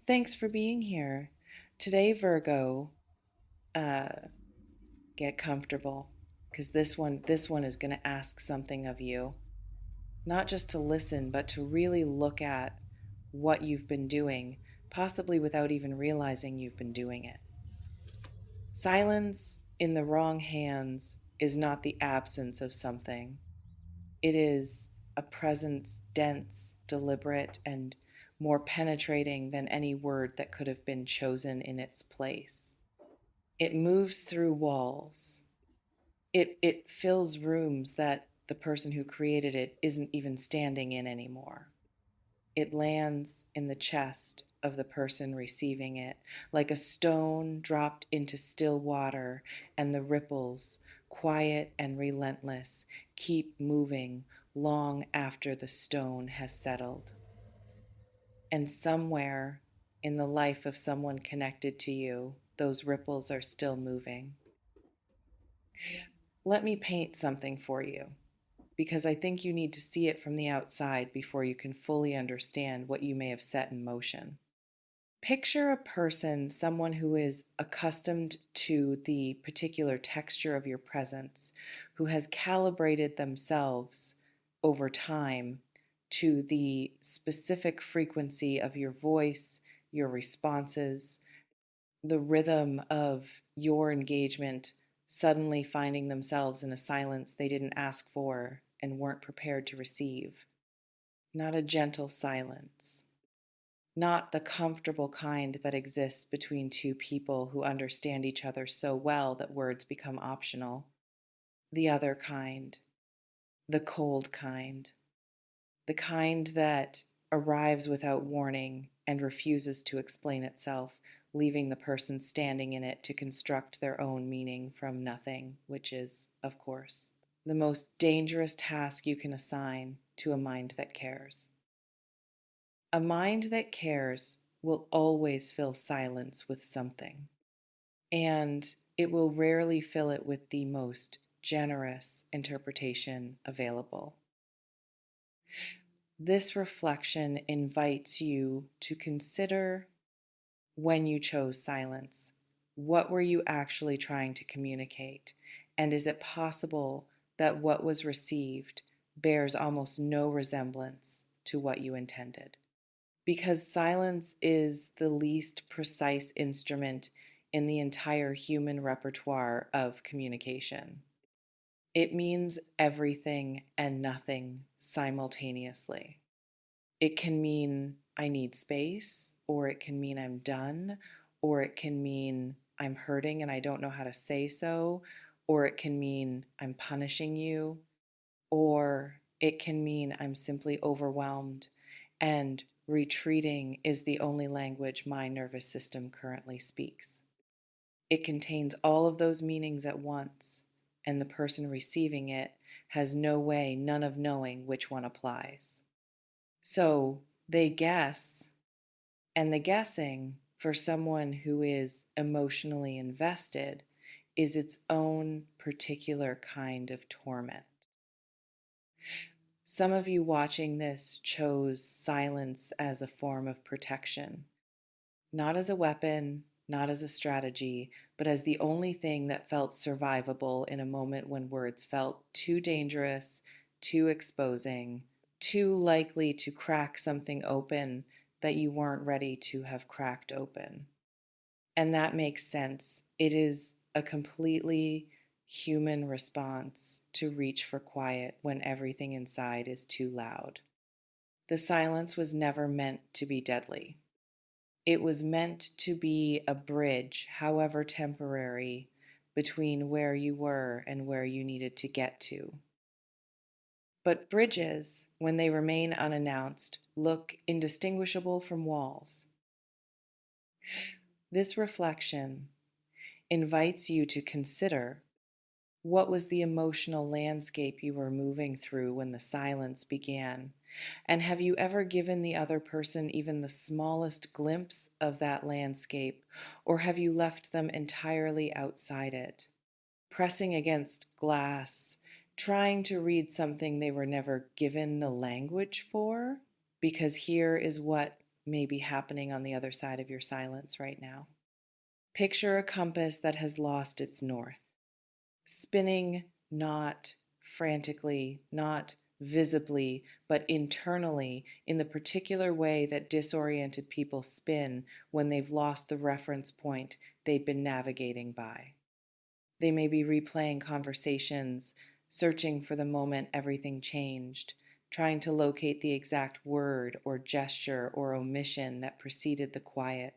Thanks for being here. Today, Virgo, uh, get comfortable because this one is going to ask something of you. Not just to listen, but to really look at what you've been doing, possibly without even realizing you've been doing it. Silence in the wrong hands is not the absence of something. It is a presence dense, deliberate, and more penetrating than any word that could have been chosen in its place. It moves through walls. It fills rooms that the person who created it isn't even standing in anymore. It lands in the chest of the person receiving it, like a stone dropped into still water, and the ripples, quiet and relentless, keep moving long after the stone has settled. And somewhere in the life of someone connected to you, those ripples are still moving. Let me paint something for you, because I think you need to see it from the outside before you can fully understand what you may have set in motion. Picture a person, someone who is accustomed to the particular texture of your presence, who has calibrated themselves over time to the specific frequency of your voice, your responses, the rhythm of your engagement, suddenly finding themselves in a silence they didn't ask for and weren't prepared to receive. Not a gentle silence, not the comfortable kind that exists between two people who understand each other so well that words become optional. The other kind, the cold kind, the kind that arrives without warning and refuses to explain itself, leaving the person standing in it to construct their own meaning from nothing, which is, of course, the most dangerous task you can assign to a mind that cares. A mind that cares will always fill silence with something, and it will rarely fill it with the most generous interpretation available. This reflection invites you to consider when you chose silence. What were you actually trying to communicate? And is it possible that what was received bears almost no resemblance to what you intended? Because silence is the least precise instrument in the entire human repertoire of communication. It means everything and nothing simultaneously. It can mean I need space, or it can mean I'm done, or it can mean I'm hurting and I don't know how to say so, or it can mean I'm punishing you, or it can mean I'm simply overwhelmed and retreating is the only language my nervous system currently speaks. It contains all of those meanings at once, and the person receiving it has no way, none of knowing which one applies. So they guess, and the guessing for someone who is emotionally invested is its own particular kind of torment. Some of you watching this chose silence as a form of protection, not as a weapon, not as a strategy, but as the only thing that felt survivable in a moment when words felt too dangerous, too exposing, too likely to crack something open that you weren't ready to have cracked open. And that makes sense. It is a completely human response to reach for quiet when everything inside is too loud. The silence was never meant to be deadly. It was meant to be a bridge, however temporary, between where you were and where you needed to get to. But bridges, when they remain unannounced, look indistinguishable from walls. This reflection invites you to consider what was the emotional landscape you were moving through when the silence began? And have you ever given the other person even the smallest glimpse of that landscape, or have you left them entirely outside it, pressing against glass, trying to read something they were never given the language for? Because here is what may be happening on the other side of your silence right now. Picture a compass that has lost its north, spinning not frantically, not visibly, but internally in the particular way that disoriented people spin when they've lost the reference point they'd been navigating by. They may be replaying conversations, searching for the moment everything changed, trying to locate the exact word or gesture or omission that preceded the quiet.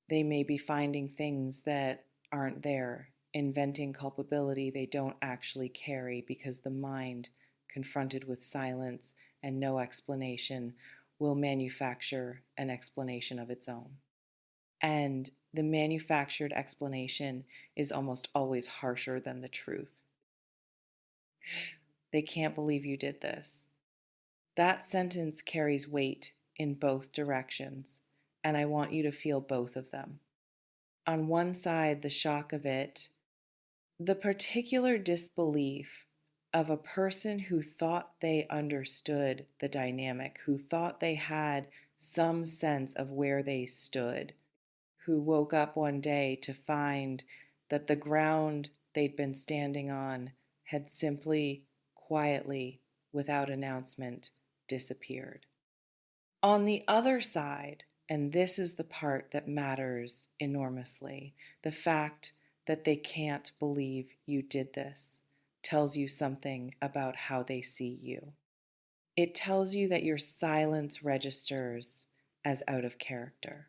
They may be finding things that aren't there, inventing culpability they don't actually carry because the mind, confronted with silence and no explanation, will manufacture an explanation of its own. And the manufactured explanation is almost always harsher than the truth. They can't believe you did this. That sentence carries weight in both directions, and I want you to feel both of them. On one side, the shock of it, the particular disbelief of a person who thought they understood the dynamic, who thought they had some sense of where they stood, who woke up one day to find that the ground they'd been standing on had simply, quietly, without announcement, disappeared. On the other side, and this is the part that matters enormously, the fact that they can't believe you did this tells you something about how they see you. It tells you that your silence registers as out of character,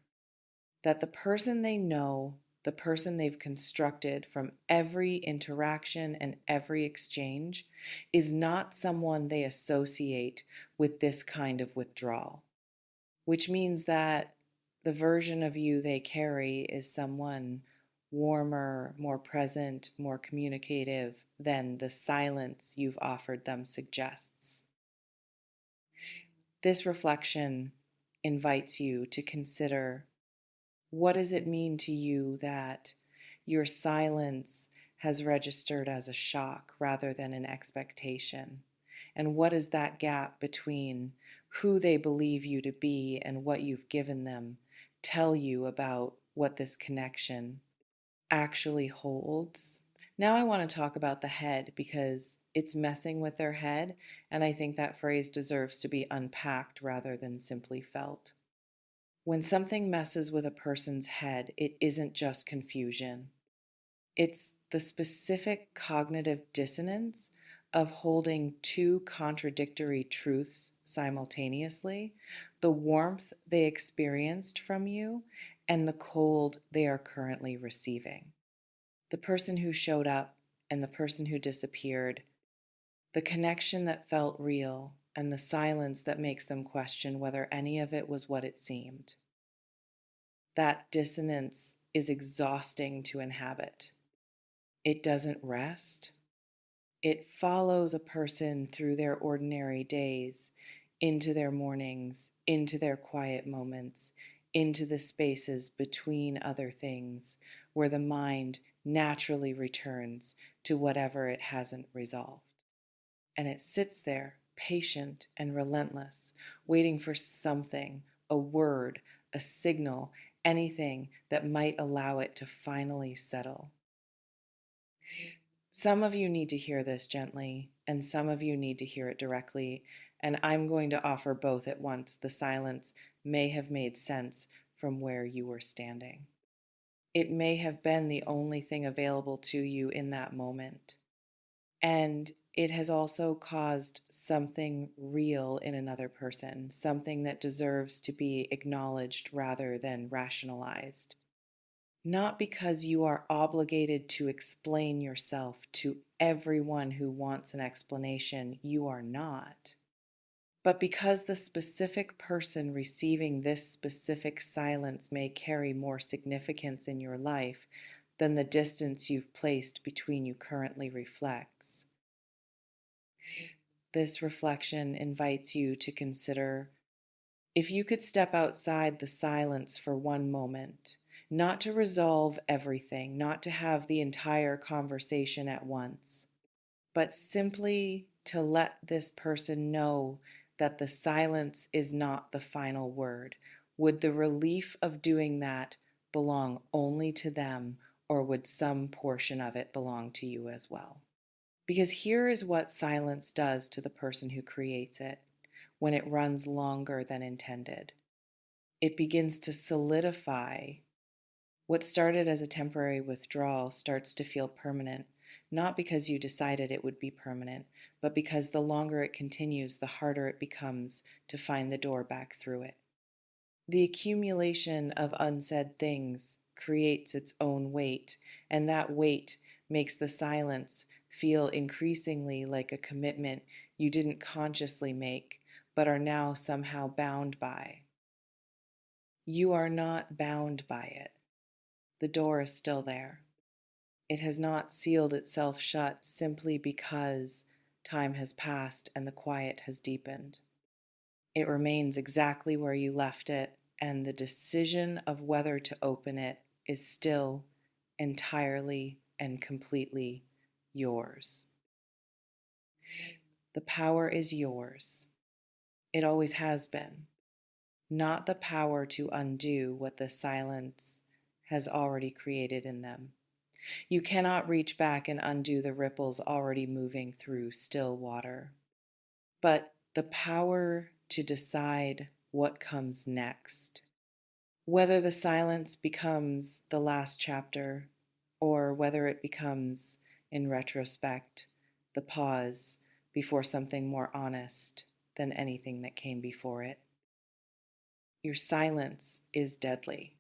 that the person they know, the person they've constructed from every interaction and every exchange, is not someone they associate with this kind of withdrawal, which means that the version of you they carry is someone warmer, more present, more communicative than the silence you've offered them suggests. This reflection invites you to consider, what does it mean to you that your silence has registered as a shock rather than an expectation? And what is that gap between who they believe you to be and what you've given them tell you about what this connection actually holds? Now I want to talk about the head because it's messing with their head, and I think that phrase deserves to be unpacked rather than simply felt. When something messes with a person's head, it isn't just confusion. It's the specific cognitive dissonance of holding two contradictory truths simultaneously, the warmth they experienced from you and the cold they are currently receiving. The person who showed up and the person who disappeared, the connection that felt real and the silence that makes them question whether any of it was what it seemed. That dissonance is exhausting to inhabit. It doesn't rest. It follows a person through their ordinary days, into their mornings, into their quiet moments, into the spaces between other things, where the mind naturally returns to whatever it hasn't resolved. And it sits there, patient and relentless, waiting for something, a word, a signal, anything that might allow it to finally settle. Some of you need to hear this gently, and some of you need to hear it directly, and I'm going to offer both at once. The silence may have made sense from where you were standing. It may have been the only thing available to you in that moment. And it has also caused something real in another person, something that deserves to be acknowledged rather than rationalized. Not because you are obligated to explain yourself to everyone who wants an explanation, you are not. But because the specific person receiving this specific silence may carry more significance in your life than the distance you've placed between you currently reflects. This reflection invites you to consider, if you could step outside the silence for one moment, not to resolve everything, not to have the entire conversation at once, but simply to let this person know that the silence is not the final word. Would the relief of doing that belong only to them, or would some portion of it belong to you as well? Because here is what silence does to the person who creates it when it runs longer than intended. It begins to solidify. What started as a temporary withdrawal starts to feel permanent, not because you decided it would be permanent, but because the longer it continues, the harder it becomes to find the door back through it. The accumulation of unsaid things creates its own weight, and that weight makes the silence feel increasingly like a commitment you didn't consciously make, but are now somehow bound by. You are not bound by it. The door is still there. It has not sealed itself shut simply because time has passed and the quiet has deepened. It remains exactly where you left it, and the decision of whether to open it is still entirely and completely yours. The power is yours. It always has been. Not the power to undo what the silence has already created in them. You cannot reach back and undo the ripples already moving through still water. But the power to decide what comes next, whether the silence becomes the last chapter or whether it becomes, in retrospect, the pause before something more honest than anything that came before it. Your silence is deadly.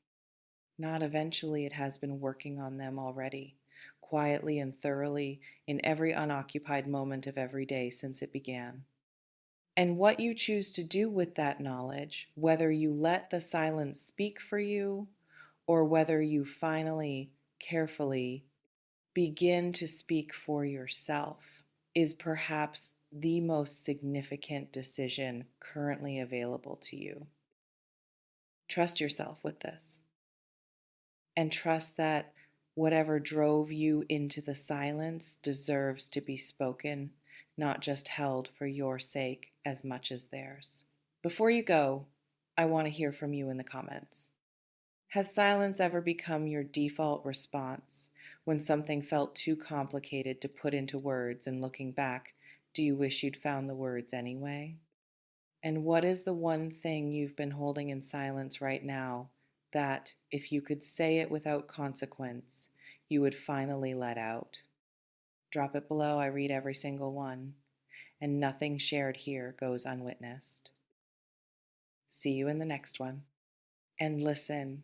Not eventually, it has been working on them already, quietly and thoroughly, in every unoccupied moment of every day since it began. And what you choose to do with that knowledge, whether you let the silence speak for you or whether you finally, carefully begin to speak for yourself, is perhaps the most significant decision currently available to you. Trust yourself with this and trust that whatever drove you into the silence deserves to be spoken, not just held for your sake as much as theirs. Before you go, I want to hear from you in the comments. Has silence ever become your default response when something felt too complicated to put into words, and looking back, do you wish you'd found the words anyway? And what is the one thing you've been holding in silence right now that, if you could say it without consequence, you would finally let out? Drop it below. I read every single one, and nothing shared here goes unwitnessed. See you in the next one. And listen,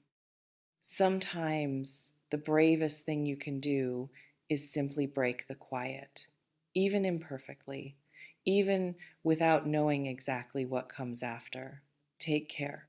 sometimes the bravest thing you can do is simply break the quiet, even imperfectly, even without knowing exactly what comes after. Take care.